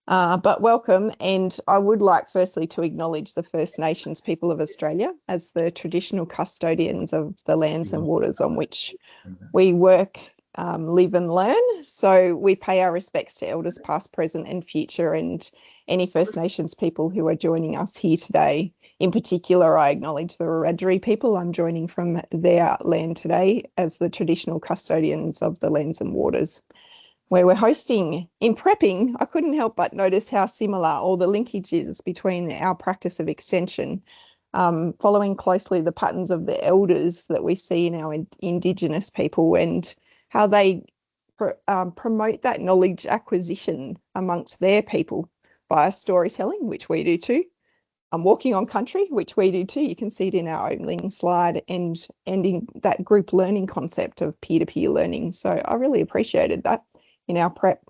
But welcome, and I would like firstly to acknowledge the First Nations people of Australia as the traditional custodians of the lands and waters on which we work, live and learn. So we pay our respects to elders past, present and future, and any First Nations people who are joining us here today. In particular, I acknowledge the Wiradjuri people. I'm joining from their land today as the traditional custodians of the lands and waters where we're hosting. In prepping, I couldn't help but notice how similar all the linkages between our practice of extension, following closely the patterns of the elders that we see in our Indigenous people and how they promote that knowledge acquisition amongst their people via storytelling, which we do too. Walking on country, which we do too. You can see it in our opening slide, and in that group learning concept of peer-to-peer learning. So I really appreciated that in our prep.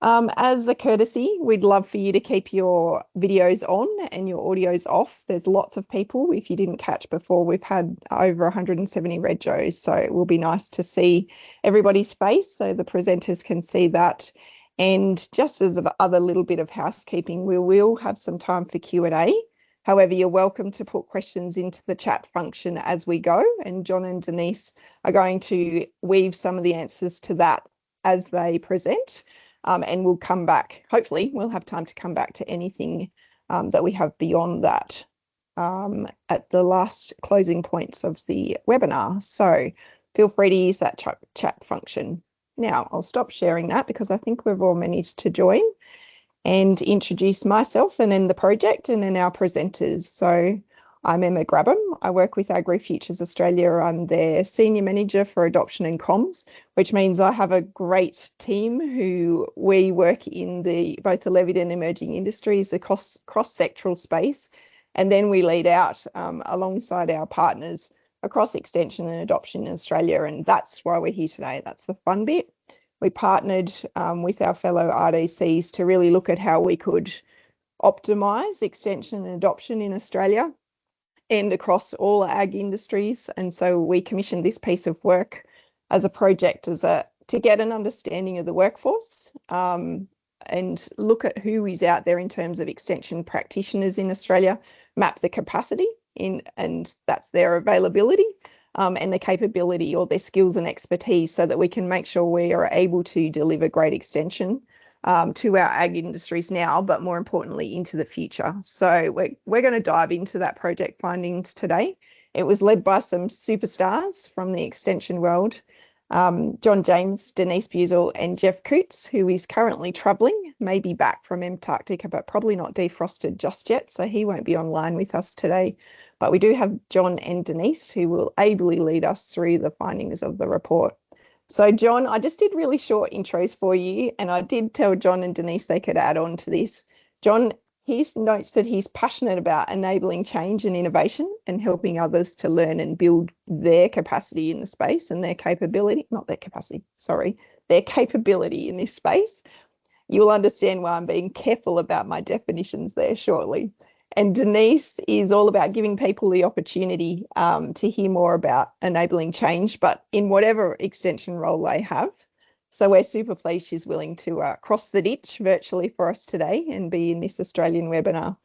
As a courtesy, we'd love for you to keep your videos on and your audios off. There's lots of people. If you didn't catch before, we've had over 170 regos, so it will be nice to see everybody's face so the presenters can see that. And just as other little bit of housekeeping, we will have some time for Q&A. However, you're welcome to put questions into the chat function as we go, and John and Denise are going to weave some of the answers to that as they present, and we'll come back. Hopefully we'll have time to come back to anything that we have beyond that at the last closing points of the webinar. So feel free to use that chat function. Now I'll stop sharing that because I think we've all managed to join and introduce myself and then the project and then our presenters. So I'm Emma Grabham. I work with AgriFutures Australia. I'm their Senior Manager for Adoption and Comms, which means I have a great team who we work in both the levied and emerging industries, the cross-sectoral space, and then we lead out alongside our partners across extension and adoption in Australia, and that's why we're here today. That's the fun bit. We partnered with our fellow RDCs to really look at how we could optimise extension and adoption in Australia and across all ag industries. And so we commissioned this piece of work as a project to get an understanding of the workforce and look at who is out there in terms of extension practitioners in Australia, map the capacity and that's their availability and the capability or their skills and expertise so that we can make sure we are able to deliver great extension to our ag industries now, but more importantly into the future. So we're going to dive into that project findings today. It was led by some superstars from the extension world, John James, Denise Bewsell and Jeff Coots, who is currently travelling, maybe back from Antarctica, but probably not defrosted just yet, so he won't be online with us today. But we do have John and Denise who will ably lead us through the findings of the report. So John, I just did really short intros for you, and I did tell John and Denise they could add on to this. John, he notes that he's passionate about enabling change and innovation and helping others to learn and build their capacity in the space and their capability, their capability in this space. You'll understand why I'm being careful about my definitions there shortly. And Denise is all about giving people the opportunity to hear more about enabling change, but in whatever extension role they have. So we're super pleased she's willing to cross the ditch virtually for us today and be in this Australian webinar.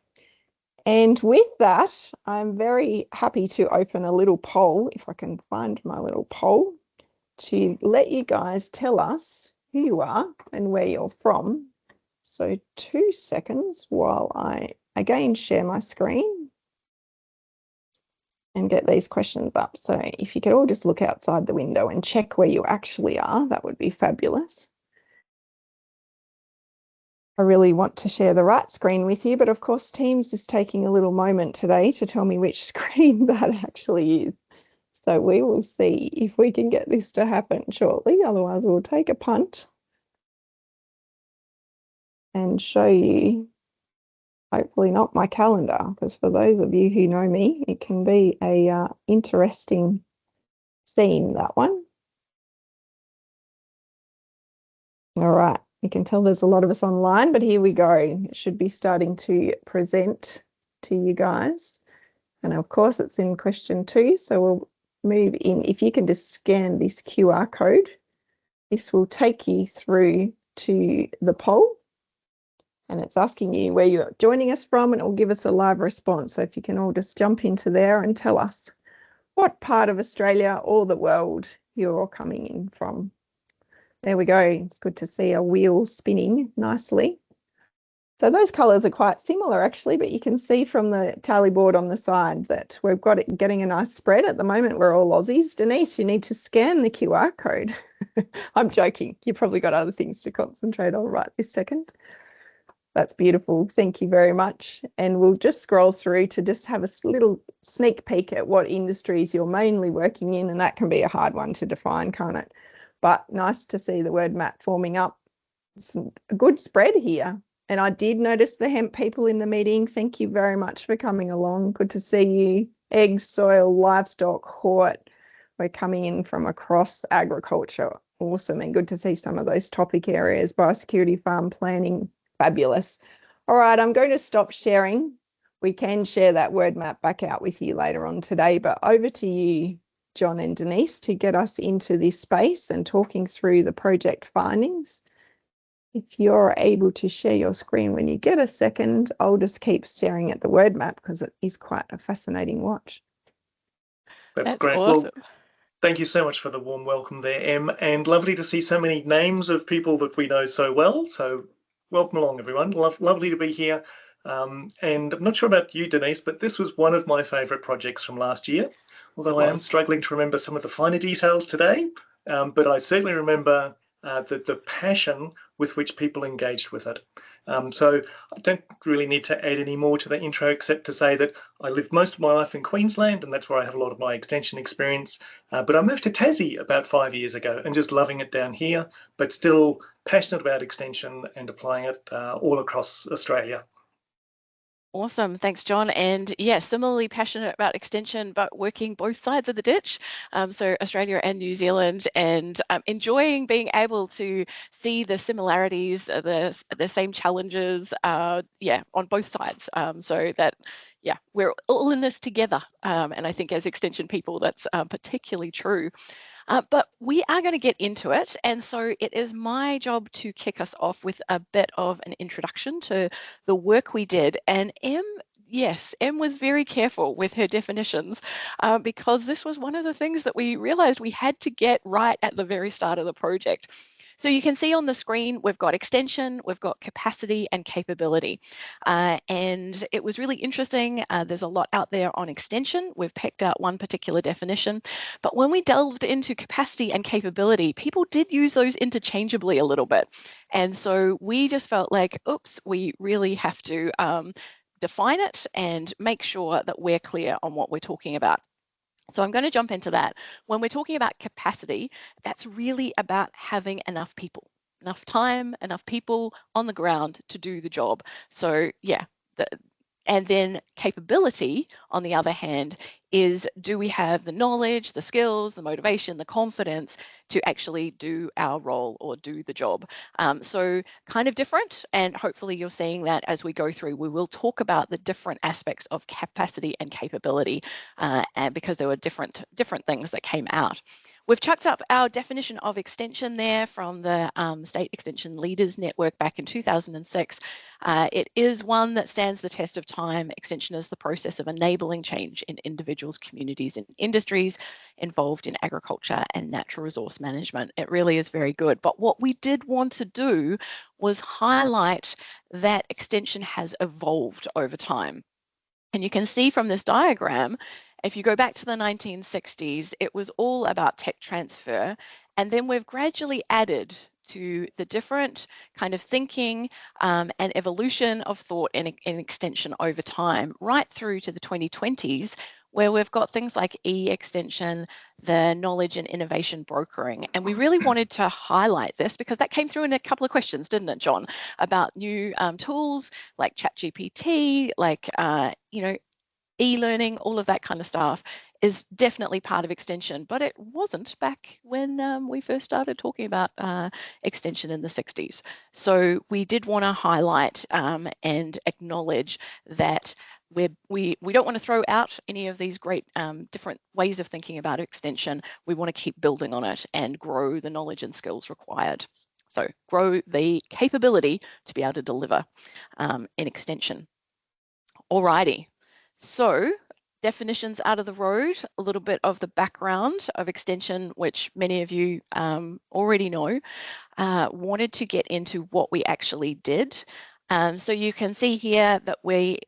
And with that, I'm very happy to open a little poll, if I can find my little poll, to let you guys tell us who you are and where you're from. So 2 seconds while I again share my screen and get these questions up. So if you could all just look outside the window and check where you actually are, that would be fabulous. I really want to share the right screen with you, but of course Teams is taking a little moment today to tell me which screen that actually is. So we will see if we can get this to happen shortly, otherwise we'll take a punt and show you, hopefully not my calendar, because for those of you who know me, it can be a interesting scene, that one. All right, you can tell there's a lot of us online, but here we go. It should be starting to present to you guys. And of course, it's in question 2, so we'll move in. If you can just scan this QR code, this will take you through to the poll. and it's asking you where you're joining us from, and it will give us a live response. So if you can all just jump into there and tell us what part of Australia or the world you're all coming in from. There we go. It's good to see a wheel spinning nicely. So those colours are quite similar actually, but you can see from the tally board on the side that we've got it getting a nice spread. At the moment, we're all Aussies. Denise, you need to scan the QR code. I'm joking. You've probably got other things to concentrate on right this second. That's beautiful. Thank you very much. And we'll just scroll through to just have a little sneak peek at what industries you're mainly working in, and that can be a hard one to define, can't it? But nice to see the word map forming up. It's a good spread here. And I did notice the hemp people in the meeting. Thank you very much for coming along. Good to see you. Eggs, soil, livestock, hort. We're coming in from across agriculture. Awesome. And good to see some of those topic areas, biosecurity, farm planning. Fabulous. All right, I'm going to stop sharing. We can share that word map back out with you later on today, but over to you, John and Denise, to get us into this space and talking through the project findings. If you're able to share your screen when you get a second, I'll just keep staring at the word map because it is quite a fascinating watch. That's great. Awesome. Well, thank you so much for the warm welcome there, Em, and lovely to see so many names of people that we know so well. So welcome along, everyone. Lovely to be here. And I'm not sure about you, Denise, but this was one of my favourite projects from last year, although I am struggling to remember some of the finer details today. But I certainly remember the passion with which people engaged with it. So I don't really need to add any more to the intro except to say that I lived most of my life in Queensland, and that's where I have a lot of my extension experience. But I moved to Tassie about 5 years ago and just loving it down here, but still passionate about extension and applying it all across Australia. Awesome. Thanks, John. And yeah, similarly passionate about extension, but working both sides of the ditch. So Australia and New Zealand, and enjoying being able to see the similarities, the same challenges, yeah, on both sides. So that, yeah, we're all in this together. And I think as extension people, that's particularly true. But we are going to get into it. And so it is my job to kick us off with a bit of an introduction to the work we did. And Em was very careful with her definitions because this was one of the things that we realized we had to get right at the very start of the project. So you can see on the screen, we've got extension, we've got capacity and capability. And it was really interesting. There's a lot out there on extension. We've picked out one particular definition. But when we delved into capacity and capability, people did use those interchangeably a little bit. And so we just felt like, oops, we really have to define it and make sure that we're clear on what we're talking about. So I'm going to jump into that. When we're talking about capacity, that's really about having enough people, enough time, enough people on the ground to do the job. So yeah, and then capability, on the other hand, is do we have the knowledge, the skills, the motivation, the confidence to actually do our role or do the job? So kind of different, and hopefully you're seeing that as we go through. We will talk about the different aspects of capacity and capability, and because there were different things that came out. We've chucked up our definition of extension there from the State Extension Leaders Network back in 2006. It is one that stands the test of time. Extension is the process of enabling change in individuals, communities, and industries involved in agriculture and natural resource management. It really is very good. But what we did want to do was highlight that extension has evolved over time. And you can see from this diagram, if you go back to the 1960s, it was all about tech transfer. And then we've gradually added to the different kind of thinking and evolution of thought and extension over time, right through to the 2020s, where we've got things like e-extension, the knowledge and innovation brokering. And we really wanted to highlight this because that came through in a couple of questions, didn't it, John, about new tools like ChatGPT, like, e-learning, all of that kind of stuff is definitely part of extension, but it wasn't back when we first started talking about extension in the 60s. So we did want to highlight and acknowledge that we don't want to throw out any of these great different ways of thinking about extension. We want to keep building on it and grow the knowledge and skills required. So grow the capability to be able to deliver in extension. Alrighty, so definitions out of the road, a little bit of the background of extension, which many of you already know. Wanted to get into what we actually did. So you can see here that we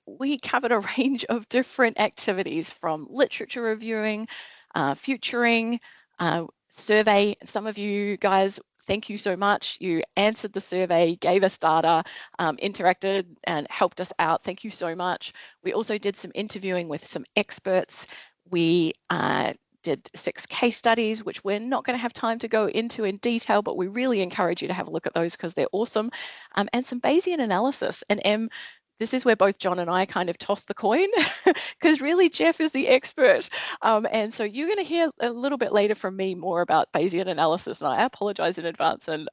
covered a range of different activities, from literature reviewing, futuring, survey. Some of you guys, thank you so much. You answered the survey, gave us data, interacted and helped us out. Thank you so much. We also did some interviewing with some experts. We did 6 case studies, which we're not going to have time to go into in detail, but we really encourage you to have a look at those because they're awesome. And some Bayesian analysis. And Em, this is where both John and I kind of toss the coin, because really Jeff is the expert. And so you're going to hear a little bit later from me more about Bayesian analysis, and I apologize in advance. And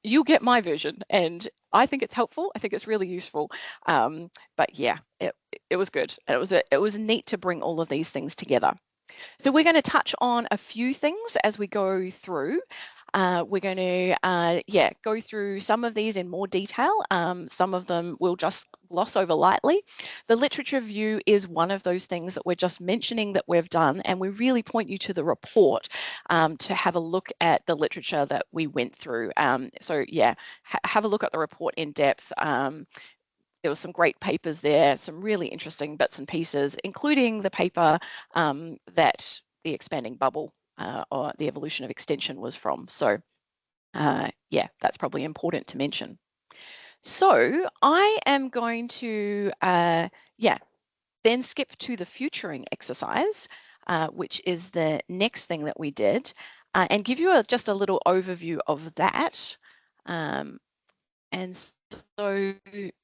you'll get my version, and I think it's helpful. I think it's really useful. But yeah, it was good. It was neat to bring all of these things together. So we're going to touch on a few things as we go through. We're going to, go through some of these in more detail. Some of them we'll just gloss over lightly. The literature review is one of those things that we're just mentioning that we've done, and we really point you to the report to have a look at the literature that we went through. So yeah, have a look at the report in depth. There were some great papers there, some really interesting bits and pieces, including the paper that the expanding bubble or the evolution of extension was from. So yeah, that's probably important to mention. So I am going to, then skip to the futuring exercise, which is the next thing that we did, and give you just a little overview of that. And so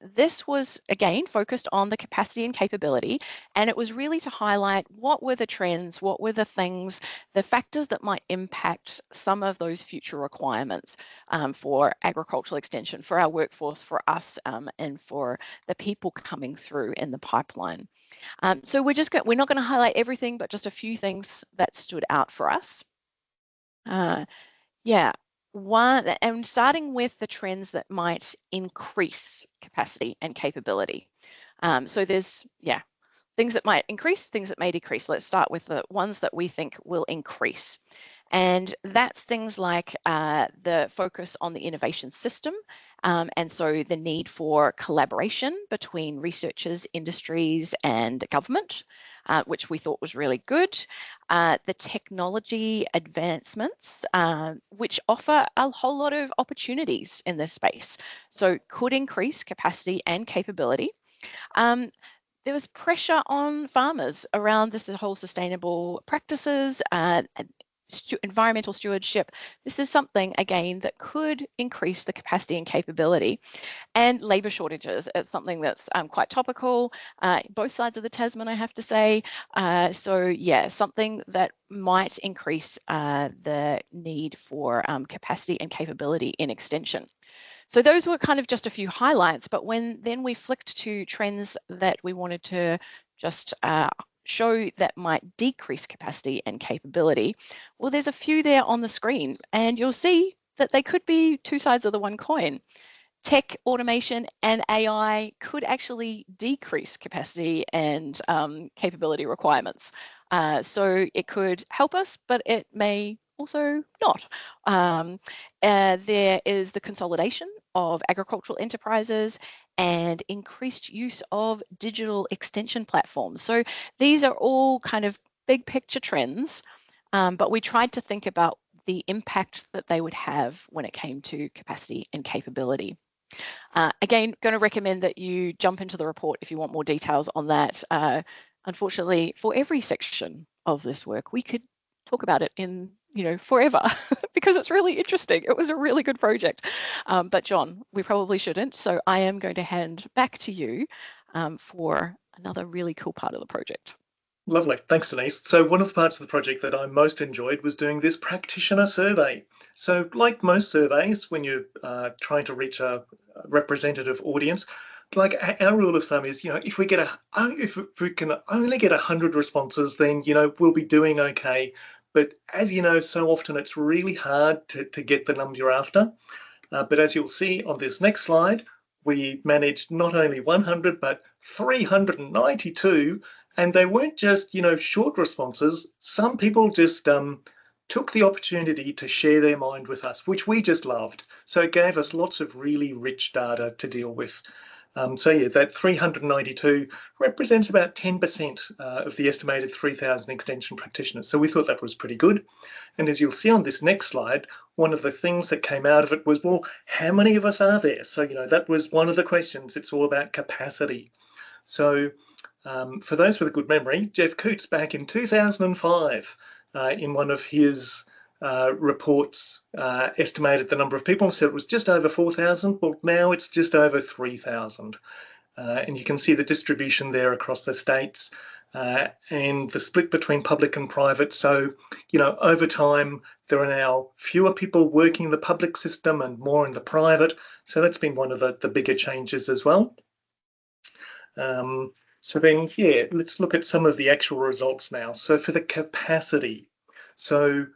this was, again, focused on the capacity and capability, and it was really to highlight what were the trends, what were the things, the factors that might impact some of those future requirements for agricultural extension, for our workforce, for us, and for the people coming through in the pipeline. So we're not going to highlight everything, but just a few things that stood out for us. And starting with the trends that might increase capacity and capability. So there's, things that might increase, things that may decrease. Let's start with the ones that we think will increase. And that's things like the focus on the innovation system, and so the need for collaboration between researchers, industries, and government, which we thought was really good. The technology advancements, which offer a whole lot of opportunities in this space, so could increase capacity and capability. There was pressure on farmers around this whole sustainable practices, environmental stewardship. This is something, again, that could increase the capacity and capability. And labour shortages, it's something that's quite topical, both sides of the Tasman, I have to say. So yeah, something that might increase the need for capacity and capability in extension. So those were kind of just a few highlights, but then we flicked to trends that we wanted to just show that might decrease capacity and capability. Well, there's a few there on the screen, and you'll see that they could be two sides of the one coin. Tech, automation, and AI could actually decrease capacity and capability requirements. So it could help us, but it may also not. There is the consolidation of agricultural enterprises and increased use of digital extension platforms. So these are all kind of big picture trends, but we tried to think about the impact that they would have when it came to capacity and capability. Again, going to recommend that you jump into the report if you want more details on that. Unfortunately, for every section of this work, we could talk about it in, forever because it's really interesting. It was a really good project. But John, we probably shouldn't. So I am going to hand back to you for another really cool part of the project. Lovely. Thanks, Denise. So one of the parts of the project that I most enjoyed was doing this practitioner survey. So like most surveys, when you're trying to reach a representative audience, like our rule of thumb is, if we can only get 100 responses, then, we'll be doing okay. but as you know, so often it's really hard to get the number you're after. But as you'll see on this next slide, we managed not only 100, but 392, and they weren't just, short responses. Some people just took the opportunity to share their mind with us, which we just loved. So it gave us lots of really rich data to deal with. So yeah, that 392 represents about 10% of the estimated 3,000 extension practitioners. So we thought that was pretty good. And as you'll see on this next slide, one of the things that came out of it was, well, how many of us are there? So, that was one of the questions. It's all about capacity. So for those with a good memory, Jeff Coots back in 2005, in one of his reports, estimated the number of people, said it was just over 4,000. Well, now it's just over 3,000. And you can see the distribution there across the states and the split between public and private. So, over time, there are now fewer people working in the public system and more in the private. So that's been one of the bigger changes as well. So then, yeah, let's look at some of the actual results now. So for the capacity, so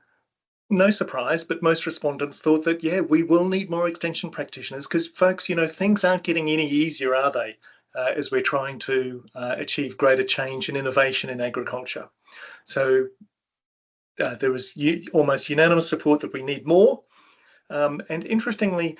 no surprise, but most respondents thought that, yeah, we will need more extension practitioners because, folks, things aren't getting any easier, are they, as we're trying to achieve greater change and innovation in agriculture. So there was almost unanimous support that we need more. And interestingly,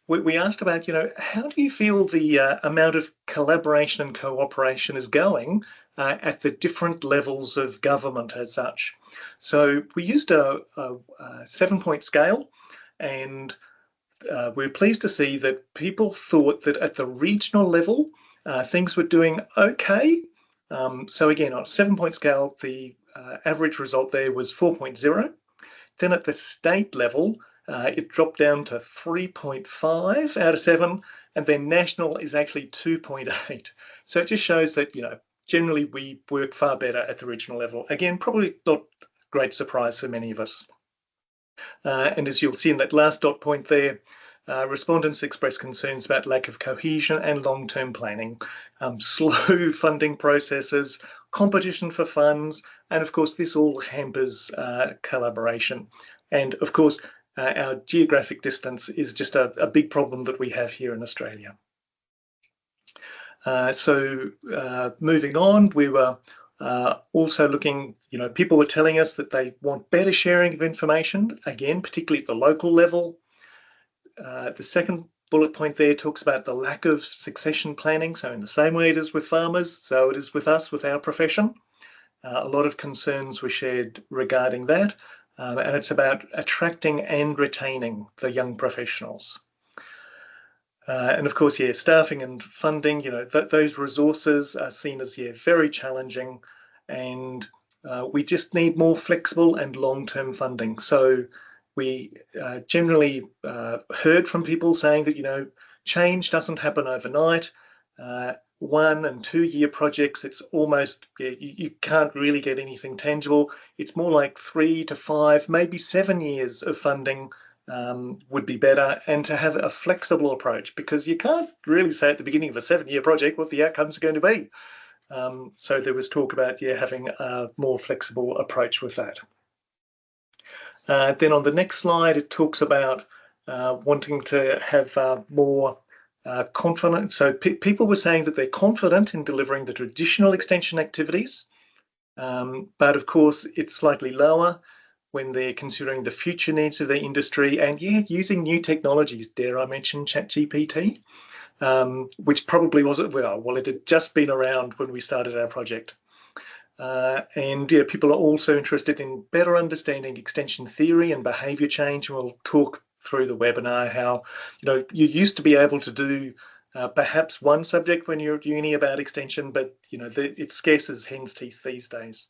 we asked about, how do you feel the amount of collaboration and cooperation is going at the different levels of government as such? So we used a 7-point scale, and we're pleased to see that people thought that at the regional level, things were doing okay. So again, on a 7-point scale, the average result there was 4.0. Then at the state level, it dropped down to 3.5 out of 7, and then national is actually 2.8. So it just shows that, generally we work far better at the regional level. Again, probably not a great surprise for many of us. And as you'll see in that last dot point there, respondents expressed concerns about lack of cohesion and long-term planning, slow funding processes, competition for funds, and of course this all hampers collaboration. And of course our geographic distance is just a big problem that we have here in Australia. So moving on, we were also looking, people were telling us that they want better sharing of information, again, particularly at the local level. The second bullet point there talks about the lack of succession planning. So in the same way it is with farmers, so it is with us, with our profession. A lot of concerns were shared regarding that. And it's about attracting and retaining the young professionals. And of course, yeah, staffing and funding, those resources are seen as, very challenging. And we just need more flexible and long-term funding. So we generally heard from people saying that, change doesn't happen overnight. 1 and 2 year projects, it's almost, you can't really get anything tangible. It's more like 3 to 5, maybe 7 years of funding would be better, and to have a flexible approach, because you can't really say at the beginning of a 7-year project what the outcomes are going to be. So there was talk about, having a more flexible approach with that. Then on the next slide, it talks about wanting to have more confidence. So people were saying that they're confident in delivering the traditional extension activities, but of course it's slightly lower when they're considering the future needs of their industry and, using new technologies. Dare I mention ChatGPT, which probably wasn't, well, it had just been around when we started our project. And people are also interested in better understanding extension theory and behaviour change. And we'll talk through the webinar how, you used to be able to do perhaps one subject when you're at uni about extension, but it's scarce as hen's teeth these days.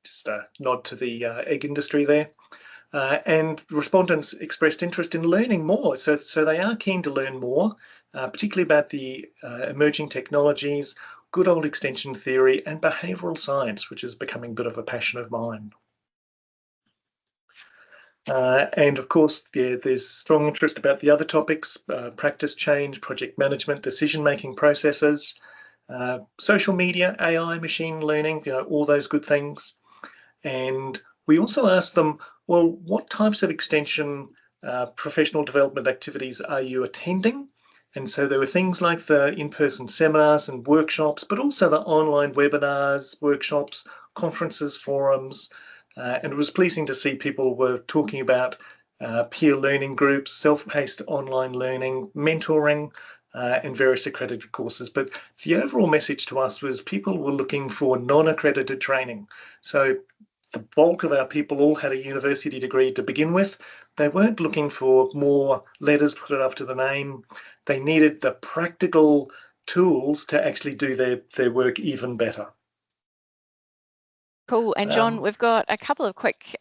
Just a nod to the egg industry there. And respondents expressed interest in learning more. So they are keen to learn more, particularly about the emerging technologies, good old extension theory, and behavioural science, which is becoming a bit of a passion of mine. And of course, there's strong interest about the other topics, practice change, project management, decision-making processes, social media, AI, machine learning, all those good things. And We also asked them, well, what types of extension professional development activities are you attending? And so there were things like the in-person seminars and workshops, but also the online webinars, workshops, conferences, forums. And it was pleasing to see people were talking about peer learning groups, self-paced online learning, mentoring, and various accredited courses. But the overall message to us was people were looking for non-accredited training. So the bulk of our people all had a university degree to begin with. They weren't looking for more letters put after the name. They needed the practical tools to actually do their work even better. Cool. And John, we've got a couple of quick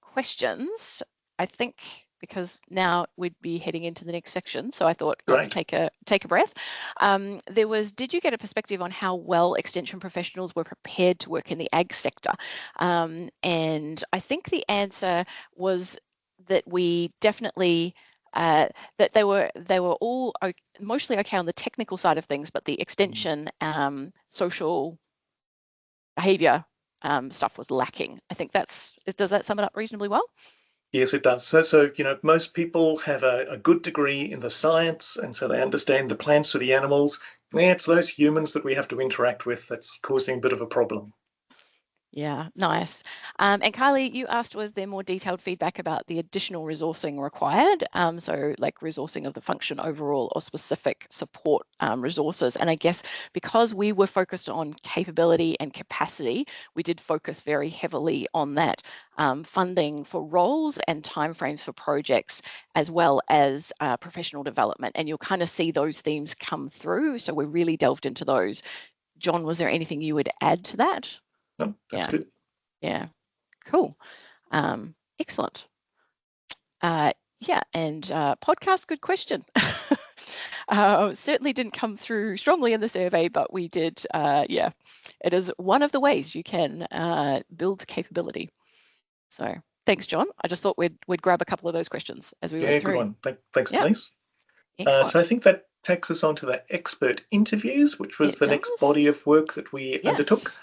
questions, I think, because now we'd be heading into the next section. So I thought, let's take a breath. Did you get a perspective on how well extension professionals were prepared to work in the ag sector? And I think the answer was that we definitely that they were all mostly okay on the technical side of things, but the extension social behavior stuff was lacking. I think does that sum it up reasonably well? Yes, it does. So most people have a good degree in the science, and so they understand the plants or the animals. Yeah, it's those humans that we have to interact with that's causing a bit of a problem. Yeah, nice. And Kylie, you asked, was there more detailed feedback about the additional resourcing required? So like resourcing of the function overall or specific support resources. And I guess because we were focused on capability and capacity, we did focus very heavily on that funding for roles and timeframes for projects, as well as professional development. And you'll kind of see those themes come through. So we really delved into those. John, was there anything you would add to that? No, that's good. Yeah, cool. Excellent. Yeah, and podcast, good question. Certainly didn't come through strongly in the survey, but we did, yeah, it is one of the ways you can build capability. So thanks, John. I just thought we'd grab a couple of those questions as we went through. Good one. Thanks, Denise. Excellent. So I think that takes us on to the expert interviews, which was the next body of work that we undertook.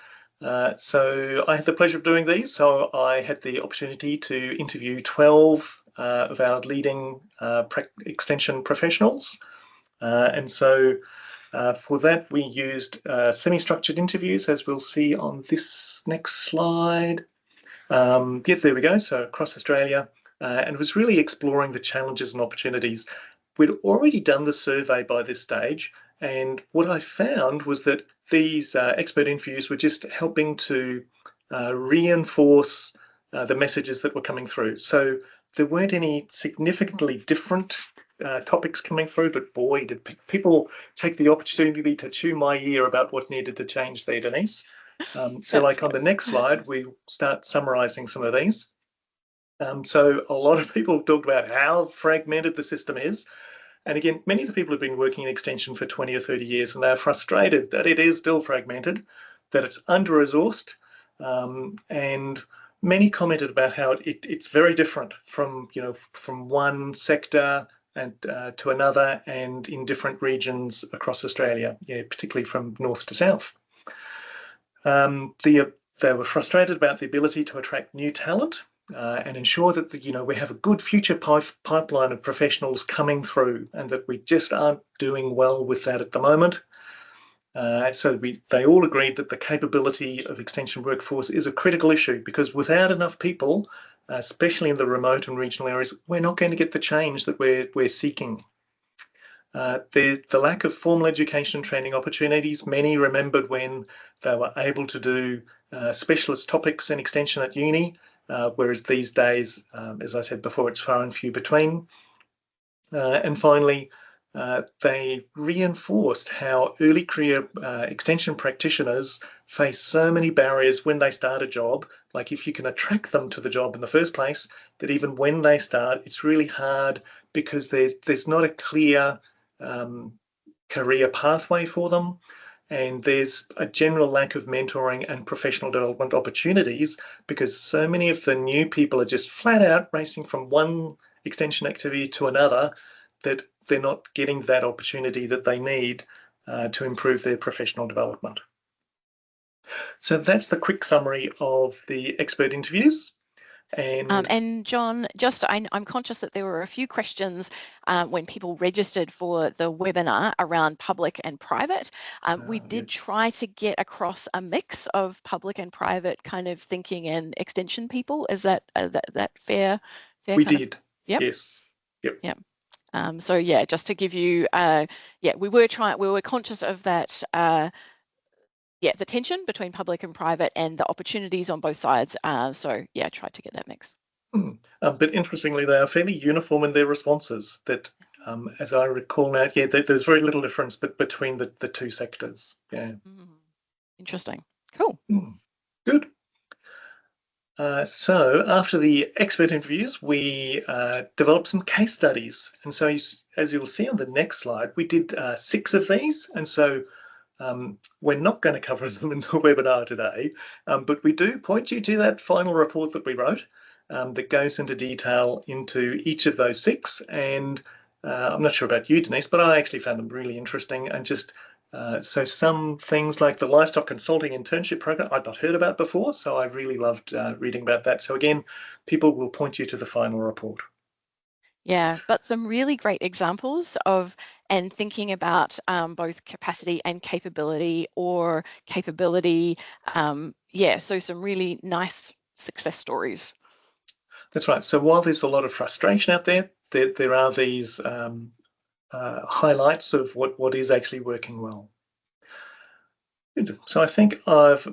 So I had the pleasure of doing these. So I had the opportunity to interview 12 of our leading extension professionals. And so for that, we used semi-structured interviews, as we'll see on this next slide. There we go. So across Australia, and it was really exploring the challenges and opportunities. We'd already done the survey by this stage, and what I found was that these expert interviews were just helping to reinforce the messages that were coming through. So there weren't any significantly different topics coming through, but boy, did people take the opportunity to chew my ear about what needed to change there, Denise. So like on the next slide, we start summarising some of these. So a lot of people talked about how fragmented the system is. And again, many of the people have been working in extension for 20 or 30 years, and they're frustrated that it is still fragmented, that it's under-resourced, and many commented about how it's very different from one sector and to another, and in different regions across Australia, particularly from north to south. They were frustrated about the ability to attract new talent and ensure that we have a good future pipeline of professionals coming through, and that we just aren't doing well with that at the moment. So they all agreed that the capability of extension workforce is a critical issue, because without enough people, especially in the remote and regional areas, we're not going to get the change that we're seeking. The lack of formal education and training opportunities. Many remembered when they were able to do specialist topics in extension at uni, whereas these days, as I said before, it's far and few between. And finally, they reinforced how early career extension practitioners face so many barriers when they start a job. Like if you can attract them to the job in the first place, that even when they start, it's really hard because there's not a clear career pathway for them, and there's a general lack of mentoring and professional development opportunities, because so many of the new people are just flat out racing from one extension activity to another, that they're not getting that opportunity that they need to improve their professional development. So that's the quick summary of the expert interviews. And John, I'm conscious that there were a few questions when people registered for the webinar around public and private. We did try to get across a mix of public and private kind of thinking and extension people. Is that that fair? We did. Yep. Yes. Yep. Yep. So yeah, just to give you, we were conscious of that. The tension between public and private and the opportunities on both sides. So yeah, tried to get that mix. But interestingly, they are fairly uniform in their responses. That, as I recall now, there's very little difference between the two sectors. Yeah. Interesting. Cool. Good. So after the expert interviews, we developed some case studies. And so as you'll see on the next slide, we did 6 of these. And so we're not going to cover them in the webinar today, but we do point you to that final report that we wrote that goes into detail into each of those 6. And I'm not sure about you, Denise, but I actually found them really interesting. And just so some things like the livestock consulting internship program I'd not heard about before, so I really loved reading about that. So again, people will point you to the final report. Yeah, but some really great examples of and thinking about both capacity and capability or capability. So some really nice success stories. That's right. So while there's a lot of frustration out there, there are these highlights of what is actually working well. Good. So I think I've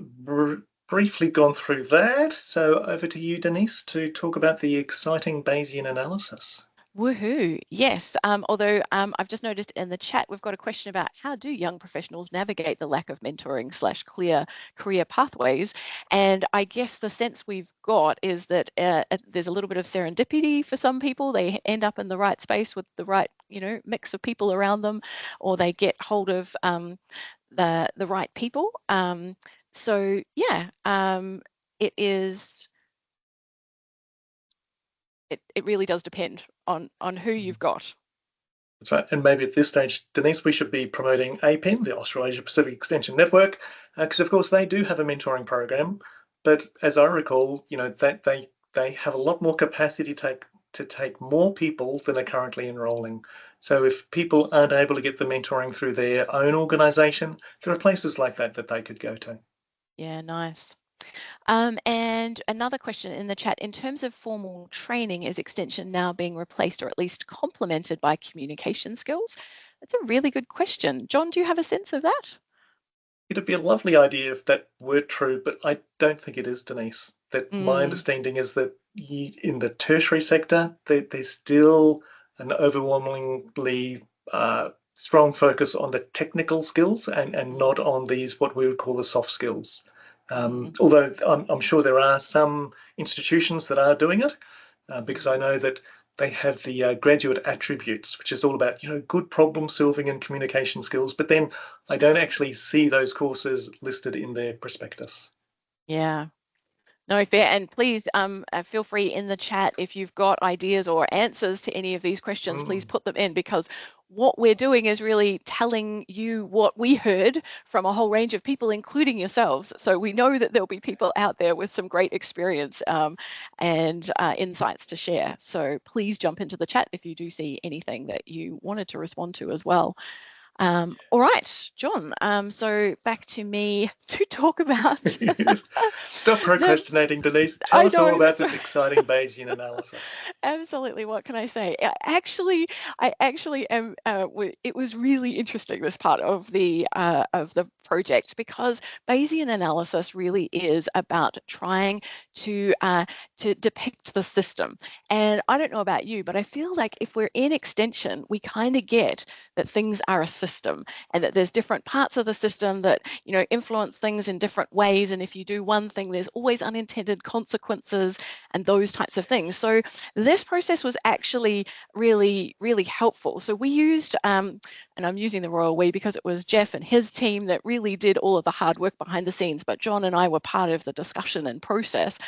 briefly gone through that. So over to you, Denise, to talk about the exciting Bayesian analysis. Woohoo! Yes. Although I've just noticed in the chat we've got a question about how do young professionals navigate the lack of mentoring / clear career pathways, and I guess the sense we've got is that there's a little bit of serendipity for some people. They end up in the right space with the right mix of people around them, or they get hold of the right people. So yeah, it is. It really does depend on who you've got. That's right. And maybe at this stage, Denise, we should be promoting APEN, the Australasia Pacific Extension Network, because of course they do have a mentoring program. But as I recall, they have a lot more capacity to take more people than are currently enrolling. So if people aren't able to get the mentoring through their own organisation, there are places like that they could go to. Yeah, nice. And another question in the chat, in terms of formal training, is extension now being replaced or at least complemented by communication skills? That's a really good question. John, do you have a sense of that? It'd be a lovely idea if that were true, but I don't think it is, Denise. That my understanding is that in the tertiary sector, there's still an overwhelmingly strong focus on the technical skills and not on these what we would call the soft skills. Although I'm sure there are some institutions that are doing it, because I know that they have the graduate attributes, which is all about good problem solving and communication skills. But then I don't actually see those courses listed in their prospectus. Yeah. No, fair. And please feel free in the chat if you've got ideas or answers to any of these questions, please put them in, because what we're doing is really telling you what we heard from a whole range of people, including yourselves. So we know that there'll be people out there with some great experience and insights to share. So please jump into the chat if you do see anything that you wanted to respond to as well. All right, John, so back to me to talk about Stop procrastinating, Denise. Tell us all about this exciting Bayesian analysis. Absolutely. What can I say? I actually am. It was really interesting, this part of the project, because Bayesian analysis really is about trying to depict the system. And I don't know about you, but I feel like if we're in extension, we kind of get that things are a system and that there's different parts of the system that influence things in different ways. And if you do one thing, there's always unintended consequences and those types of things. So this process was actually really, really helpful. So we used, and I'm using the royal we because it was Jeff and his team that really did all of the hard work behind the scenes, but John and I were part of the discussion and process.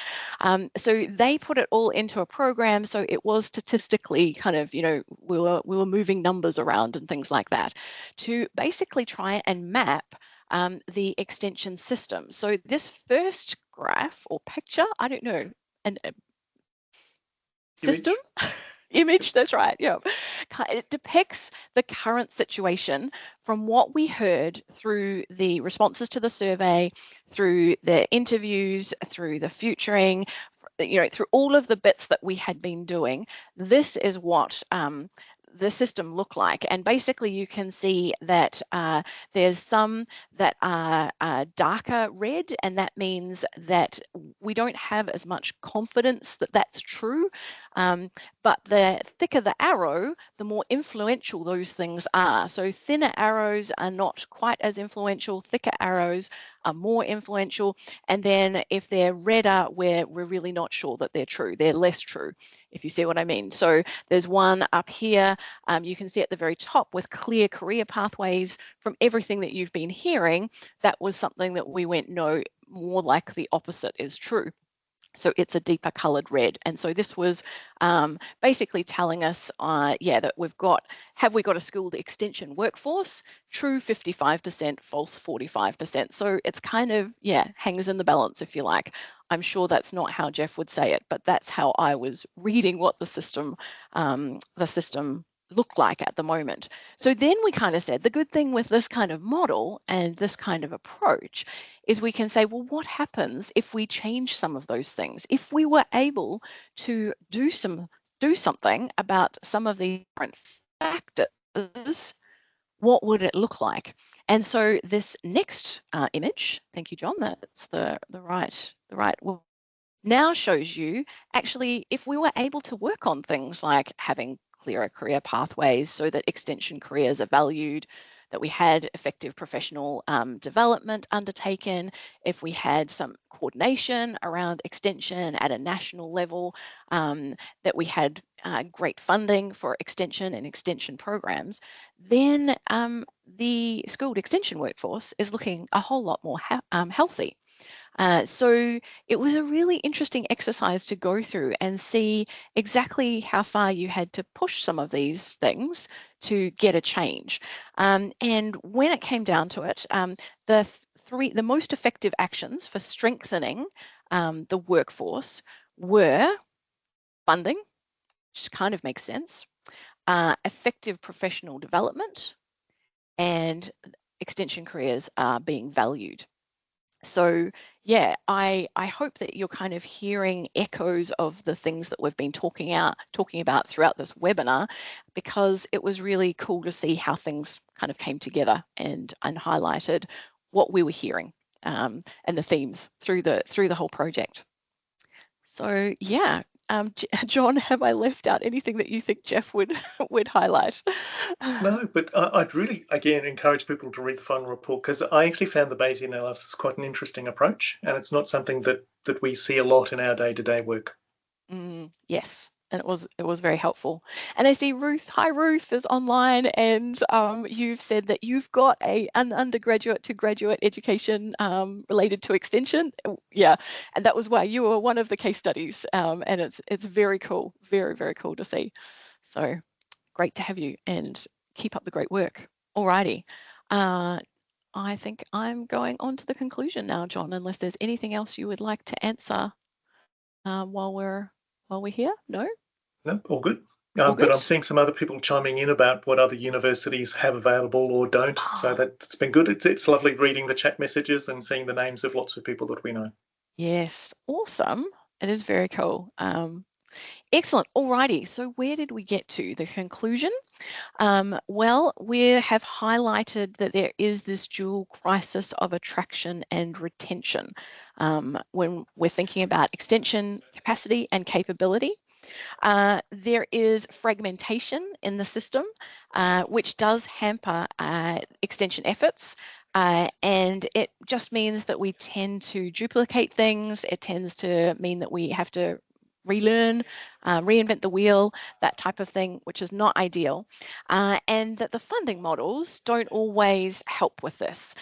So they put it all into a program. So it was statistically kind of, we were moving numbers around and things like that to basically try and map the extension system. So this first graph or picture, I don't know, and system. Image, that's right, yeah. It depicts the current situation from what we heard through the responses to the survey, through the interviews, through the futuring, through all of the bits that we had been doing. This is what the system look like, and basically you can see that there's some that are darker red, and that means that we don't have as much confidence that that's true, but the thicker the arrow, the more influential those things are. So thinner arrows are not quite as influential, thicker arrows are more influential, and then if they're redder, we're really not sure that they're true, they're less true, if you see what I mean. So there's one up here, you can see at the very top with clear career pathways. From everything that you've been hearing, that was something that we went, no, more like the opposite is true. So it's a deeper coloured red. And so this was basically telling us, that have we got a skilled extension workforce? True 55%, false 45%. So it's kind of, hangs in the balance, if you like. I'm sure that's not how Jeff would say it, but that's how I was reading what the system look like at the moment. So then we kind of said the good thing with this kind of model and this kind of approach is we can say, well, what happens if we change some of those things? If we were able to do something about some of the different factors, what would it look like? And so this next image, thank you, John, that's the right one, now shows you actually if we were able to work on things like having clearer career pathways so that extension careers are valued, that we had effective professional development undertaken, if we had some coordination around extension at a national level, that we had great funding for extension and extension programs, then the skilled extension workforce is looking a whole lot more healthy. So it was a really interesting exercise to go through and see exactly how far you had to push some of these things to get a change. And when it came down to it, the most effective actions for strengthening the workforce were funding, which kind of makes sense, effective professional development, and extension careers are being valued. So I hope that you're kind of hearing echoes of the things that we've been talking about throughout this webinar, because it was really cool to see how things kind of came together and highlighted what we were hearing and the themes through the whole project. So John, have I left out anything that you think Jeff would highlight? No, but I'd really, again, encourage people to read the final report, because I actually found the Bayesian analysis quite an interesting approach, and it's not something that we see a lot in our day-to-day work. Yes, and it was very helpful. And I see Ruth, hi Ruth, is online, and you've said that you've got an undergraduate to graduate education related to extension. Yeah, and that was why you were one of the case studies, and it's very cool, very, very cool to see. So great to have you, and keep up the great work. Alrighty. I think I'm going on to the conclusion now, John, unless there's anything else you would like to answer while we're here. No, all good. All But good? I'm seeing some other people chiming in about what other universities have available or don't. So that's been good. It's lovely reading the chat messages and seeing the names of lots of people that we know. Yes, awesome. It is very cool. Excellent. Alrighty. So where did we get to? The conclusion? Well, we have highlighted that there is this dual crisis of attraction and retention when we're thinking about extension capacity and capability. There is fragmentation in the system, which does hamper extension efforts. And it just means that we tend to duplicate things. It tends to mean that we have to relearn, reinvent the wheel, that type of thing, which is not ideal. And that the funding models don't always help with this.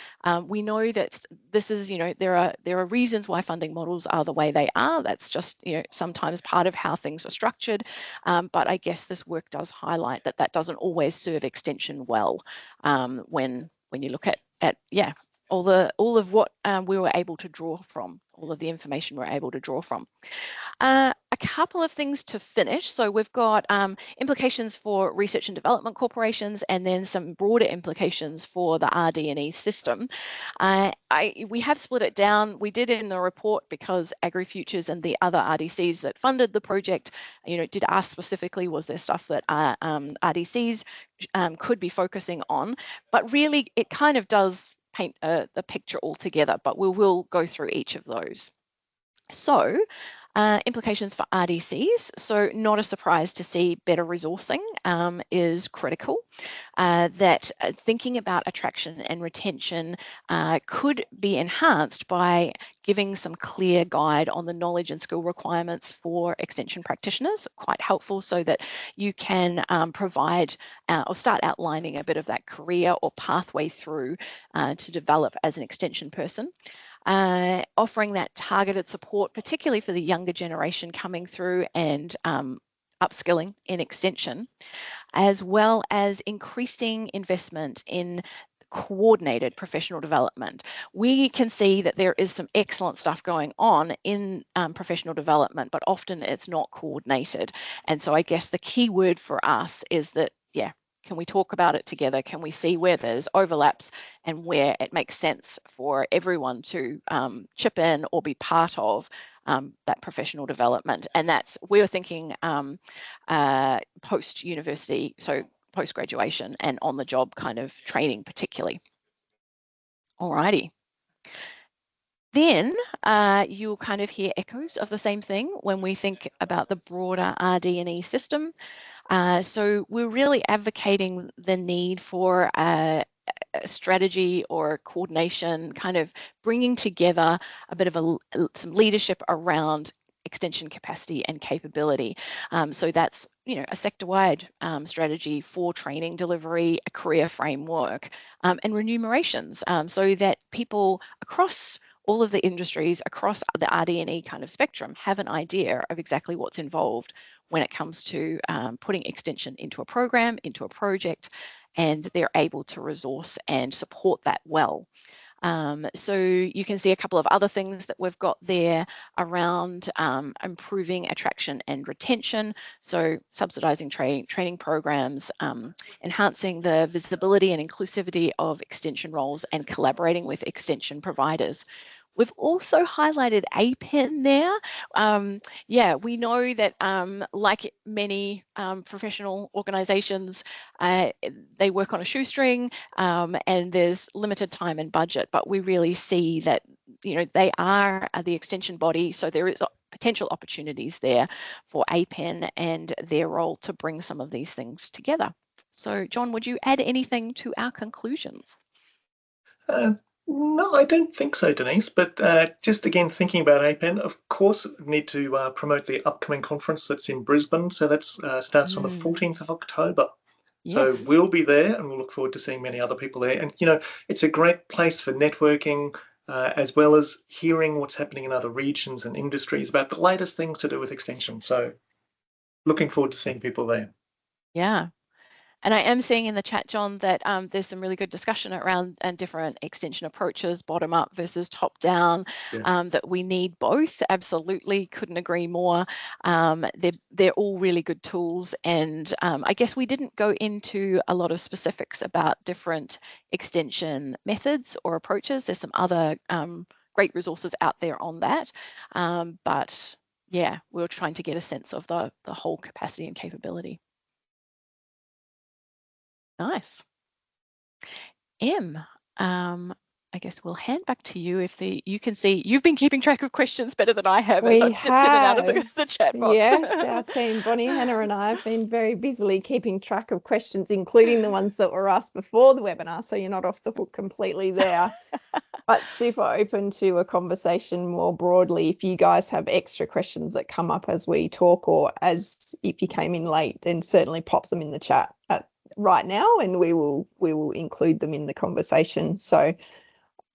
We know that this is, there are reasons why funding models are the way they are. That's just, sometimes part of how things are structured. But I guess this work does highlight that that doesn't always serve extension well when you look at all of what we were able to draw from, all of the information we're able to draw from. A a couple of things to finish. So we've got implications for research and development corporations, and then some broader implications for the RD&E system. We have split it down. We did in the report because AgriFutures and the other RDCs that funded the project, did ask specifically, was there stuff that RDCs could be focusing on? But really, it kind of does paint the picture altogether, but we will go through each of those. So implications for RDCs. So not a surprise to see better resourcing is critical. That thinking about attraction and retention could be enhanced by giving some clear guide on the knowledge and skill requirements for extension practitioners, quite helpful, so that you can provide or start outlining a bit of that career or pathway through to develop as an extension person. Offering that targeted support, particularly for the younger generation coming through, and upskilling in extension, as well as increasing investment in coordinated professional development. We can see that there is some excellent stuff going on in professional development, but often it's not coordinated. And so I guess the key word for us is that, can we talk about it together? Can we see where there's overlaps and where it makes sense for everyone to chip in or be part of that professional development? And we're thinking post-university, so post-graduation and on-the-job kind of training particularly. Alrighty. Then you'll kind of hear echoes of the same thing when we think about the broader RD&E system. So we're really advocating the need for a strategy or coordination, kind of bringing together a bit of some leadership around extension capacity and capability. So that's, a sector-wide strategy for training delivery, a career framework, and remunerations, so that people across all of the industries, across the RD&E kind of spectrum, have an idea of exactly what's involved when it comes to putting extension into a program, into a project, and they're able to resource and support that well. So you can see a couple of other things that we've got there around improving attraction and retention. So subsidising training programs, enhancing the visibility and inclusivity of extension roles, and collaborating with extension providers. We've also highlighted APEN there. We know that like many professional organisations, they work on a shoestring and there's limited time and budget, but we really see that, they are the extension body, so there is potential opportunities there for APEN and their role to bring some of these things together. So John, would you add anything to our conclusions? No, I don't think so, Denise, but just again, thinking about APEN, of course, need to promote the upcoming conference that's in Brisbane. So that starts on the 14th of October. Yes. So we'll be there, and we'll look forward to seeing many other people there. And, it's a great place for networking, as well as hearing what's happening in other regions and industries about the latest things to do with extension. So looking forward to seeing people there. Yeah. And I am seeing in the chat, John, that there's some really good discussion around different extension approaches, bottom up versus top down, that we need both. Absolutely, couldn't agree more. They're all really good tools. And I guess we didn't go into a lot of specifics about different extension methods or approaches. There's some other great resources out there on that. But yeah, we're trying to get a sense of the whole capacity and capability. Nice. Em, I guess we'll hand back to you. You can see you've been keeping track of questions better than I have. We as I've dipped in and out of the chat box. Yes, our team, Bonnie, Hannah and I have been very busily keeping track of questions, including the ones that were asked before the webinar, so you're not off the hook completely there. But super open to a conversation more broadly. If you guys have extra questions that come up as we talk, or as if you came in late, then certainly pop them in the chat right now, and we will include them in the conversation. So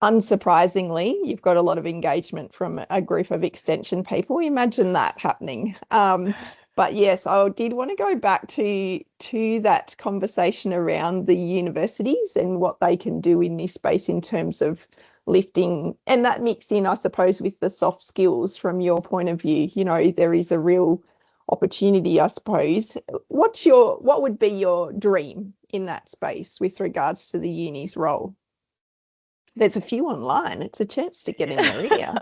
unsurprisingly, you've got a lot of engagement from a group of extension people. Imagine that happening. But But yes, I did want to go back to that conversation around the universities and what they can do in this space in terms of lifting, and that mixed in, I suppose, with the soft skills from your point of view. You know, there is a real opportunity, I suppose. What would be your dream in that space with regards to the uni's role? There's a few online. It's a chance to get in their ear.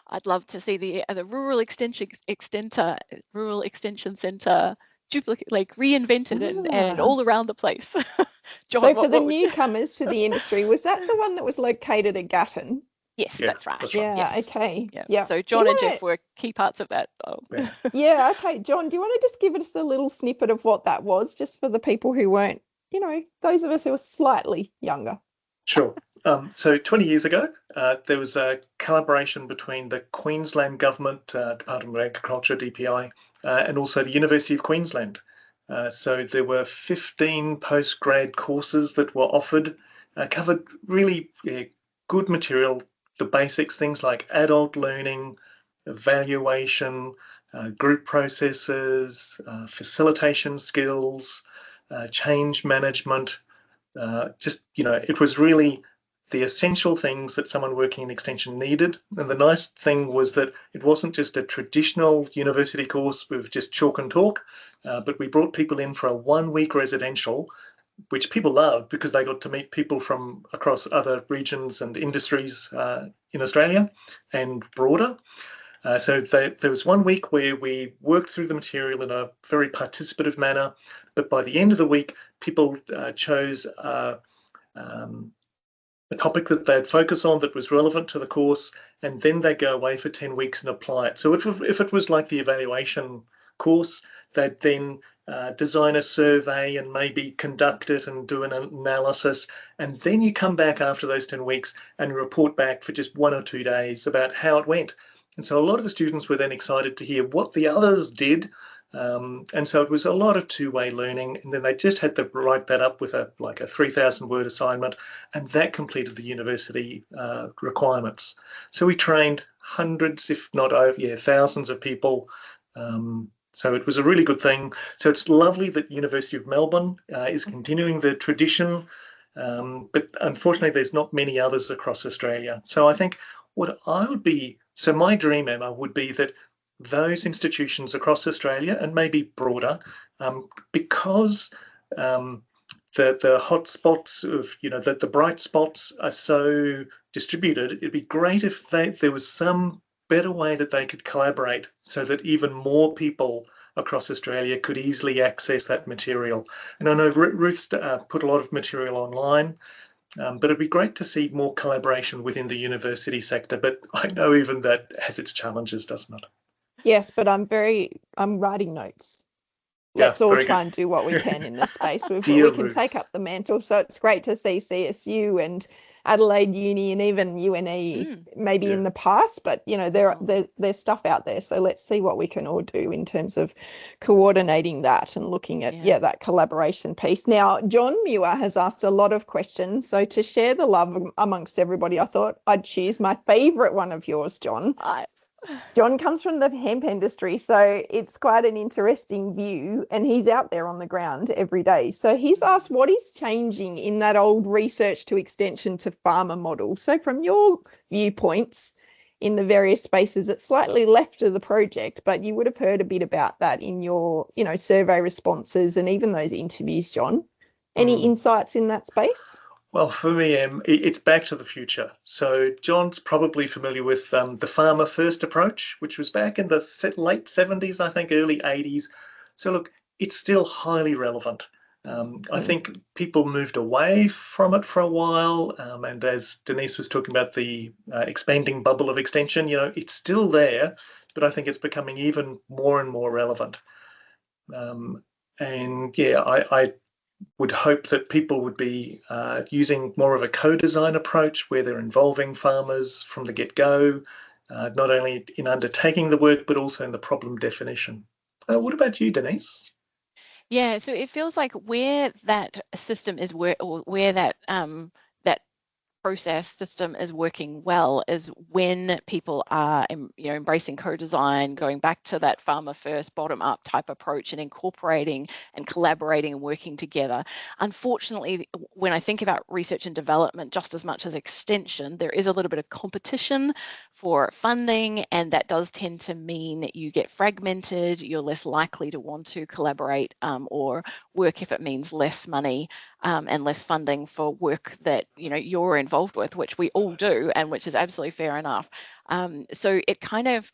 I'd love to see the rural extension centre duplicate, like reinvented and all around the place. John, so for the what would newcomers to the industry, was that the one that was located at Gatton? Yes, Yeah, that's right. that's right. Yeah, Yes. okay. Yeah. Yeah. So John and Jeff were key parts of that. Oh. Yeah. Yeah, okay. John, do you want to just give us a little snippet of what that was, just for the people who weren't, you know, those of us who were slightly younger? Sure. So 20 years ago, there was a collaboration between the Queensland Government, Department of Agriculture, DPI, and also the University of Queensland. So there were 15 postgrad courses that were offered, covered really good material, the basics, things like adult learning, evaluation, group processes, facilitation skills, change management. It was really the essential things that someone working in extension needed. And the nice thing was that it wasn't just a traditional university course with just chalk and talk, but we brought people in for a 1-week residential, which people loved because they got to meet people from across other regions and industries in Australia and broader. So there was 1 week where we worked through the material in a very participative manner, but by the end of the week, people chose a topic that they'd focus on that was relevant to the course, and then they go away for 10 weeks and apply it. So if it was like the evaluation course, they'd then design a survey and maybe conduct it and do an analysis, and then you come back after those 10 weeks and report back for just 1 or 2 days about how it went. And so a lot of the students were then excited to hear what the others did. And so it was a lot of two-way learning, and then they just had to write that up with a 3,000-word assignment, and that completed the university requirements. So we trained hundreds, if not over, thousands of people. So it was a really good thing. So it's lovely that University of Melbourne is continuing the tradition, but unfortunately there's not many others across Australia. So I think my dream, Emma, would be that those institutions across Australia and maybe broader, because the hot spots of, the bright spots are so distributed, it'd be great if there was some better way that they could collaborate so that even more people across Australia could easily access that material. And I know Ruth's put a lot of material online, but it'd be great to see more collaboration within the university sector. But I know even that has its challenges, doesn't it? Yes, but I'm writing notes. Let's all try and do what we can in this space. We can take up the mantle. So it's great to see CSU and Adelaide Uni and even UNE maybe in the past, but there's stuff out there. So let's see what we can all do in terms of coordinating that and looking at that collaboration piece. Now, John Muir has asked a lot of questions. So to share the love amongst everybody, I thought I'd choose my favourite one of yours, John. John comes from the hemp industry, so it's quite an interesting view, and he's out there on the ground every day. So he's asked, what is changing in that old research to extension to farmer model? So from your viewpoints in the various spaces, it's slightly left of the project, but you would have heard a bit about that in your, survey responses and even those interviews, John. Any insights in that space? Well, for me, it's back to the future. So John's probably familiar with the farmer first approach, which was back in the late 70s, I think, early 80s. So look, it's still highly relevant. I think people moved away from it for a while. And as Denise was talking about the expanding bubble of extension, it's still there, but I think it's becoming even more and more relevant. I would hope that people would be using more of a co-design approach where they're involving farmers from the get-go, not only in undertaking the work, but also in the problem definition. What about you, Denise? Yeah, so it feels like where that system is where that process system is working well is when people are embracing co-design, going back to that farmer first, bottom up type approach, and incorporating and collaborating and working together. Unfortunately, when I think about research and development just as much as extension, there is a little bit of competition for funding, and that does tend to mean you get fragmented, you're less likely to want to collaborate or work if it means less money and less funding for work that you're involved with, which we all do, and which is absolutely fair enough. So it kind of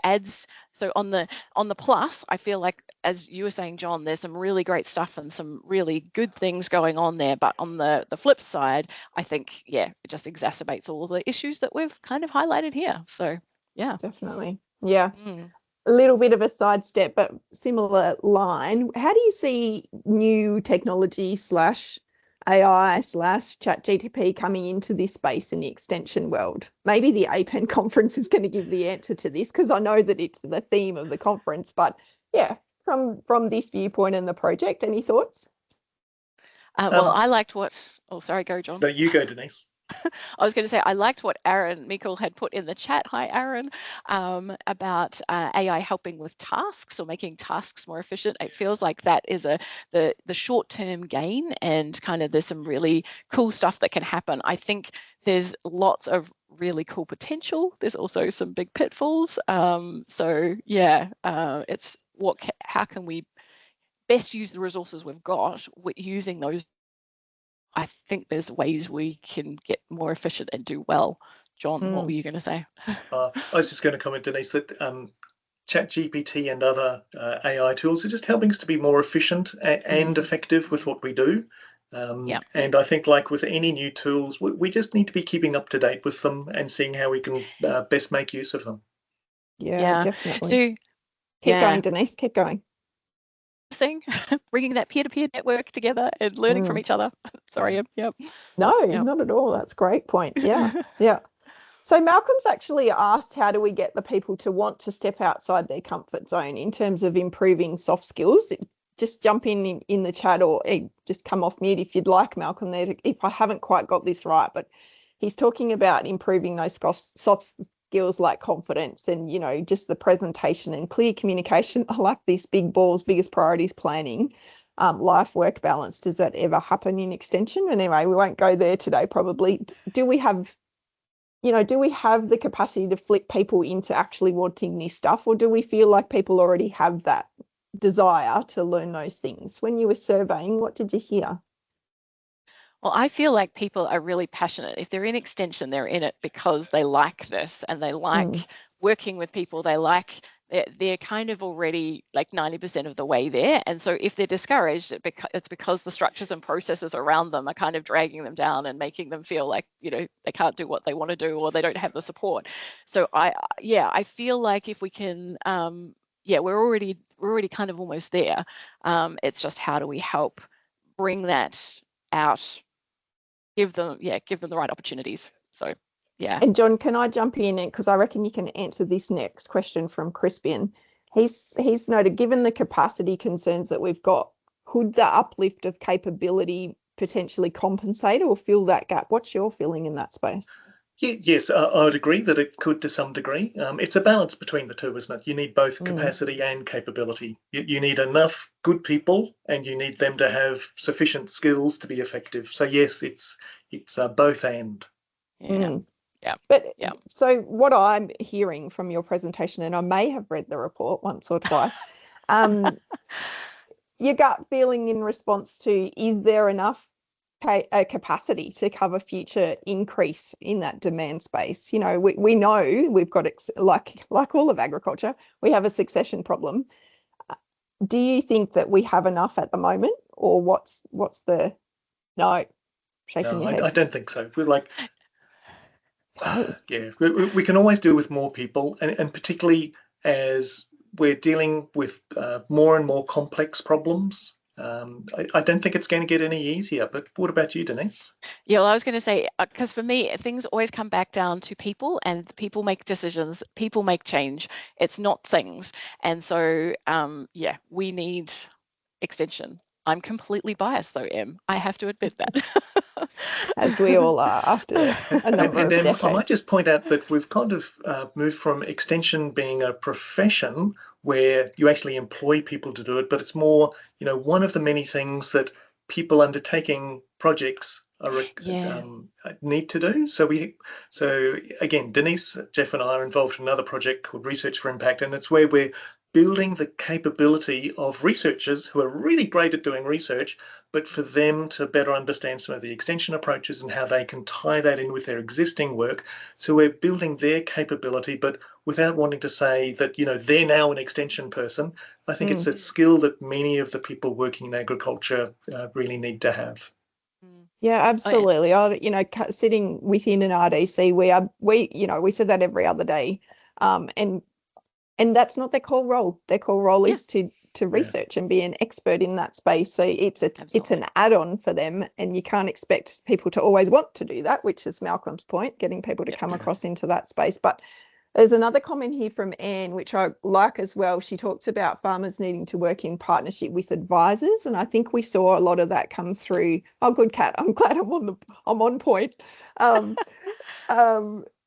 adds. So on the plus, I feel like, as you were saying, John, there's some really great stuff and some really good things going on there. But on the flip side, I think, it just exacerbates all the issues that we've kind of highlighted here. So yeah, definitely. Yeah. A little bit of a sidestep, but similar line. How do you see new technology / AI / ChatGPT coming into this space in the extension world? Maybe the APEN conference is going to give the answer to this, because I know that it's the theme of the conference. But yeah, from this viewpoint and the project, any thoughts? Well, I liked what. Oh, sorry, go, John. No, you go, Denise. I was going to say, I liked what Aaron Meikle had put in the chat. Hi, Aaron, about AI helping with tasks or making tasks more efficient. It feels like that is the short-term gain, and kind of there's some really cool stuff that can happen. I think there's lots of really cool potential. There's also some big pitfalls. So yeah, it's how can we best use the resources we've got using those. I think there's ways we can get more efficient and do well. John, what were you going to say? I was just going to comment, Denise, that ChatGPT and other AI tools are just helping us to be more efficient and effective with what we do. And I think, like with any new tools, we just need to be keeping up to date with them and seeing how we can best make use of them. Yeah, definitely. So, keep going, Denise, keep going. Bringing that peer-to-peer network together and learning from each other. Sorry, No, not at all. That's a great point. Yeah, yeah. So Malcolm's actually asked, how do we get the people to want to step outside their comfort zone in terms of improving soft skills? Just jump in the chat, or just come off mute if you'd like, Malcolm, there, if I haven't quite got this right. But he's talking about improving those soft skills like confidence and, just the presentation and clear communication. I like this big balls, biggest priorities planning, life-work balance. Does that ever happen in extension? And anyway, we won't go there today probably. Do we have the capacity to flip people into actually wanting this stuff, or do we feel like people already have that desire to learn those things? When you were surveying, what did you hear? Well, I feel like people are really passionate. If they're in extension, they're in it because they like this and they like working with people. They're kind of already like 90% of the way there. And so if they're discouraged, it's because the structures and processes around them are kind of dragging them down and making them feel like, they can't do what they want to do, or they don't have the support. So I feel like if we can, we're already kind of almost there. It's just, how do we help bring that out, give them the right opportunities. So yeah. And John, can I jump in, because I reckon you can answer this next question from Crispian. He's noted, given the capacity concerns that we've got, could the uplift of capability potentially compensate or fill that gap? What's your feeling in that space? Yes, I would agree that it could to some degree. It's a balance between the two, isn't it? You need both capacity and capability. You need enough good people, and you need them to have sufficient skills to be effective. So yes, it's both and. Yeah. But so what I'm hearing from your presentation, and I may have read the report once or twice, your gut feeling in response to, is there enough capacity to cover future increase in that demand space? We know we've got, like all of agriculture, we have a succession problem. Do you think that we have enough at the moment, or what's the shaking your head? I don't think so. We're like, we can always do with more people, and particularly as we're dealing with more and more complex problems. I don't think it's going to get any easier. But what about you, Denise? Yeah, well, I was going to say, because for me, things always come back down to people, and people make decisions, people make change. It's not things. And so, we need extension. I'm completely biased though, Em. I have to admit that. As we all are after a number of decades. I might just point out that we've kind of moved from extension being a profession where you actually employ people to do it, but it's more, one of the many things that people undertaking projects are, need to do. So again, Denise, Jeff and I are involved in another project called Research for Impact, and it's where we're building the capability of researchers who are really great at doing research, but for them to better understand some of the extension approaches and how they can tie that in with their existing work. So we're building their capability, but without wanting to say that, they're now an extension person. I think it's a skill that many of the people working in agriculture really need to have. Yeah, absolutely. Sitting within an RDC, we said that every other day, and that's not their core role. Their core role is to research and be an expert in that space. So it's an add-on for them, and you can't expect people to always want to do that, which is Malcolm's point, getting people to come across into that space. But there's another comment here from Anne, which I like as well. She talks about farmers needing to work in partnership with advisors, and I think we saw a lot of that come through. Oh, good, Kat. I'm glad I'm on point.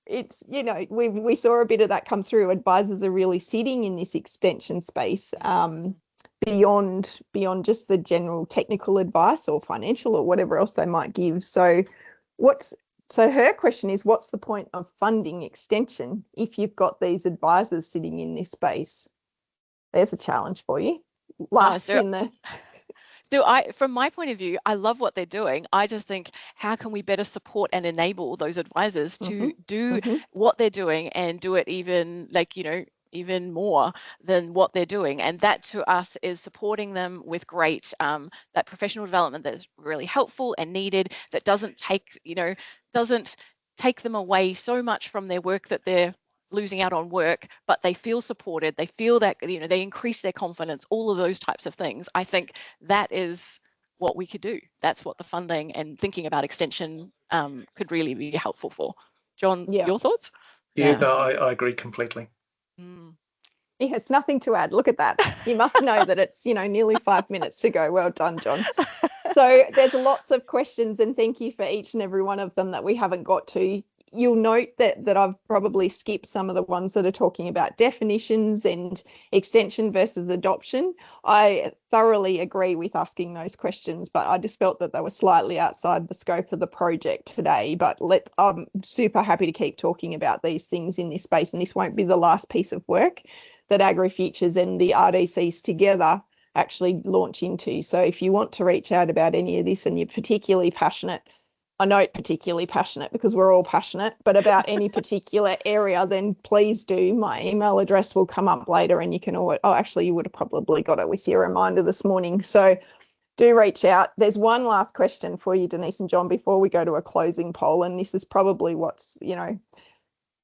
It's, we saw a bit of that come through. Advisors are really sitting in this extension space beyond just the general technical advice or financial or whatever else they might give. So her question is, what's the point of funding extension if you've got these advisors sitting in this space? There's a challenge for you. From my point of view, I love what they're doing. I just think, how can we better support and enable those advisors to do what they're doing and do it even more than what they're doing? And that to us is supporting them with great that professional development that's really helpful and needed, that doesn't take them away so much from their work that they're losing out on work, but they feel supported, they feel that they increase their confidence, all of those types of things. I think that is what we could do. That's what the funding and thinking about extension could really be helpful for. John, your thoughts? No, I agree completely. He has nothing to add. Look at that. You must know that it's nearly 5 minutes to go. Well done, John. So there's lots of questions, and thank you for each and every one of them that we haven't got to. You'll note that I've probably skipped some of the ones that are talking about definitions and extension versus adoption. I thoroughly agree with asking those questions, but I just felt that they were slightly outside the scope of the project today. But I'm super happy to keep talking about these things in this space, and this won't be the last piece of work that AgriFutures and the RDCs together actually launch into. So if you want to reach out about any of this and you're particularly passionate, I know particularly passionate because we're all passionate, but about any particular area, then please do. My email address will come up later, and you can always, actually you would have probably got it with your reminder this morning. So do reach out. There's one last question for you, Denise and John, before we go to a closing poll. And this is probably what's,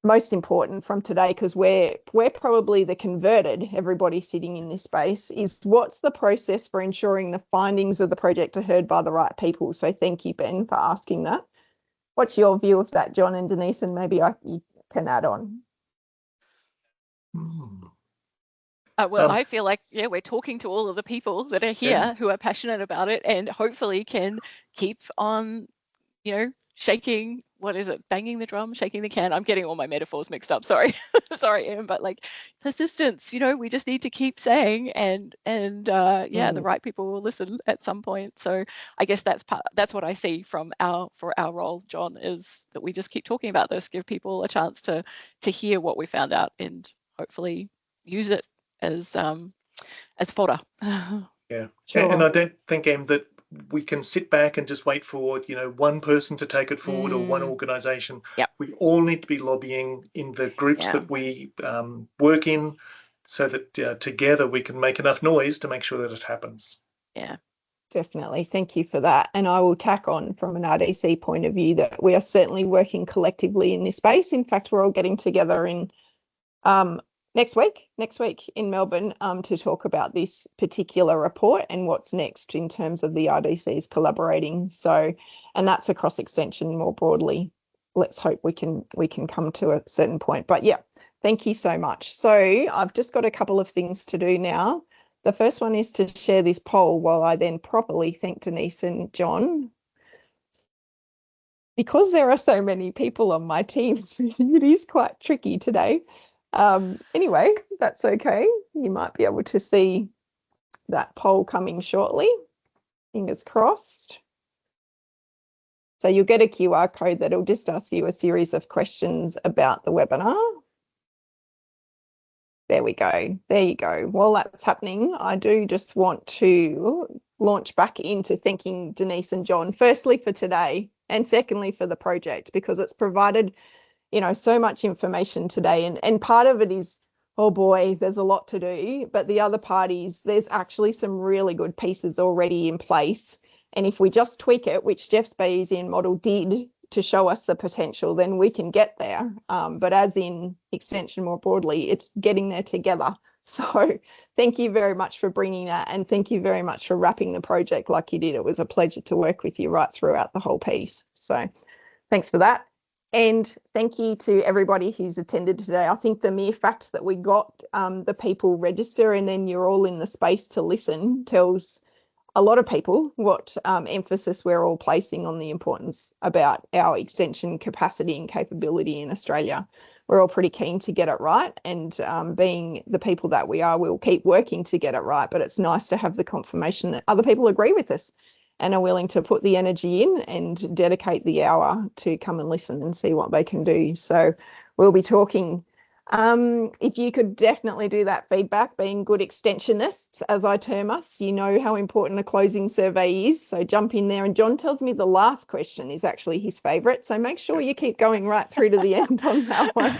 most important from today, because we're probably the converted, everybody sitting in this space, is what's the process for ensuring the findings of the project are heard by the right people? So thank you, Ben, for asking that. What's your view of that, John and Denise? And maybe you can add on. I feel like, we're talking to all of the people that are here who are passionate about it, and hopefully can keep on, shaking, banging the drum, shaking the can. I'm getting all my metaphors mixed up. Sorry, Em, but persistence, we just need to keep saying, and the right people will listen at some point. So I guess that's what I see for our role, John, is that we just keep talking about this, give people a chance to hear what we found out, and hopefully use it as fodder. Yeah, sure. And I don't think, Em, that we can sit back and just wait for one person to take it forward or one organisation. We all need to be lobbying in the groups that we work in, so that together we can make enough noise to make sure that it happens. Yeah, definitely. Thank you for that. And I will tack on from an RDC point of view that we are certainly working collectively in this space. In fact, we're all getting together in next week in Melbourne to talk about this particular report and what's next in terms of the RDCs collaborating. So, and that's across extension more broadly. Let's hope we can come to a certain point. But yeah, thank you so much. So I've just got a couple of things to do now. The first one is to share this poll while I then properly thank Denise and John. Because there are so many people on my team, it is quite tricky today. Anyway, that's okay. You might be able to see that poll coming shortly. Fingers crossed. So you'll get a QR code that'll just ask you a series of questions about the webinar. There we go. There you go. While that's happening, I do just want to launch back into thanking Denise and John, firstly for today, and secondly for the project, because it's provided, you know, so much information today. And part of it is, oh boy, there's a lot to do. But the other part is there's actually some really good pieces already in place. And if we just tweak it, which Jeff's Bayesian model did to show us the potential, then we can get there. But as in extension more broadly, it's getting there together. So thank you very much for bringing that, and thank you very much for wrapping the project like you did. It was a pleasure to work with you right throughout the whole piece. So thanks for that. And thank you to everybody who's attended today. I think the mere fact that we got the people register and then you're all in the space to listen tells a lot of people what emphasis we're all placing on the importance about our extension capacity and capability in Australia. We're all pretty keen to get it right, and being the people that we are, we'll keep working to get it right, but it's nice to have the confirmation that other people agree with us and are willing to put the energy in and dedicate the hour to come and listen and see what they can do. So we'll be talking. If you could definitely do that feedback, being good extensionists, as I term us, you know how important a closing survey is. So jump in there. And John tells me the last question is actually his favourite. So make sure you keep going right through to the end on that one.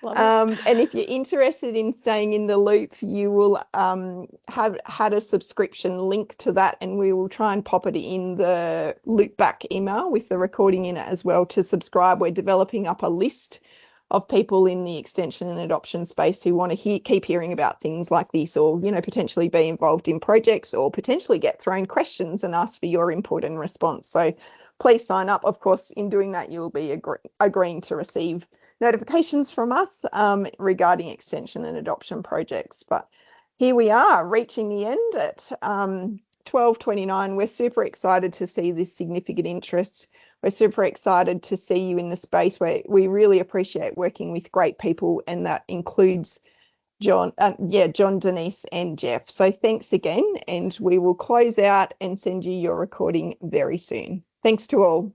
And if you're interested in staying in the loop, you will have had a subscription link to that, and we will try and pop it in the loopback email with the recording in it as well to subscribe. We're developing up a list of people in the extension and adoption space who want to keep hearing about things like this, or, you know, potentially be involved in projects, or potentially get thrown questions and ask for your input and response. So please sign up. Of course, in doing that, you'll be agreeing to receive notifications from us regarding extension and adoption projects. But here we are, reaching the end at 12:29. We're super excited to see this significant interest. We're super excited to see you in the space where we really appreciate working with great people, and that includes John, Denise and Jeff. So thanks again, and we will close out and send you your recording very soon. Thanks to all.